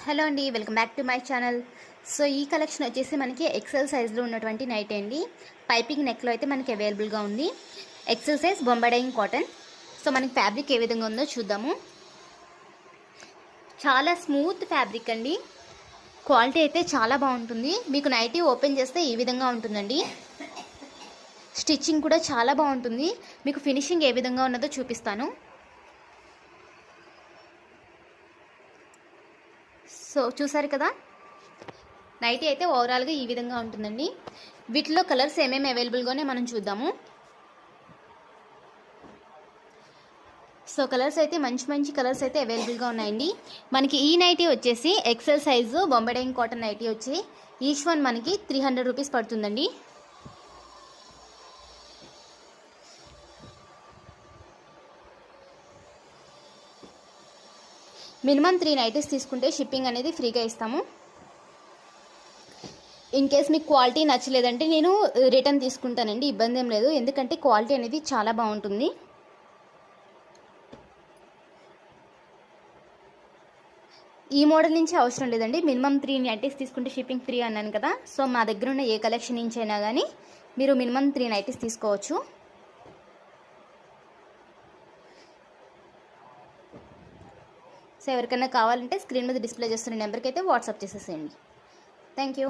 Hello అండి, welcome back to my channel. So ఈ collection వచ్చేసి మనకి ఎక్సెల్ సైజ్లో ఉన్నటువంటి నైట్ అండి. పైపింగ్ నెక్లో అయితే మనకి అవైలబుల్గా ఉంది. ఎక్సెల్ సైజ్ బొంబాయియింగ్ కాటన్. సో మనకి ఫ్యాబ్రిక్ ఏ విధంగా ఉందో చూద్దాము. చాలా స్మూత్ ఫ్యాబ్రిక్ అండి. క్వాలిటీ అయితే చాలా బాగుంటుంది. మీకు నైటీ ఓపెన్ చేస్తే ఈ విధంగా ఉంటుందండి. స్టిచ్చింగ్ కూడా చాలా బాగుంటుంది. మీకు ఫినిషింగ్ ఏ విధంగా ఉన్నదో చూపిస్తాను. సో చూసారు కదా, నైటీ అయితే ఓవరాల్గా ఈ విధంగా ఉంటుందండి. వీటిలో కలర్స్ ఏమేమి అవైలబుల్గానే మనం చూద్దాము. సో కలర్స్ అయితే మంచి కలర్స్ అయితే అవైలబుల్గా ఉన్నాయండి. మనకి ఈ నైటీ వచ్చేసి ఎక్సెల్ సైజు బొంబాయియింగ్ కాటన్ నైటీ వచ్చి ఈచ్ వన్ మనకి 300 రూపీస్ పడుతుందండి. మినిమం 3 నైటీస్ తీసుకుంటే షిప్పింగ్ అనేది ఫ్రీగా ఇస్తాము. ఇన్ కేస్ మీకు క్వాలిటీ నచ్చలేదంటే నేను రిటర్న్ తీసుకుంటానండి, ఇబ్బంది ఏం లేదు. ఎందుకంటే క్వాలిటీ అనేది చాలా బాగుంటుంది. ఈ మోడల్ నుంచి అవసరం లేదండి, మినిమం 3 నైటీస్ తీసుకుంటే షిప్పింగ్ ఫ్రీ అన్నాను కదా. సో మా దగ్గర ఉన్న ఏ కలెక్షన్ నుంచి అయినా కానీ మీరు మినిమం 3 నైటీస్ తీసుకోవచ్చు. సో ఎవరికైనా కావాలంటే స్క్రీన్ మీద డిస్ప్లే చేస్తున్న నెంబర్కి అయితే వాట్సాప్ చేసేసేయండి. Thank you.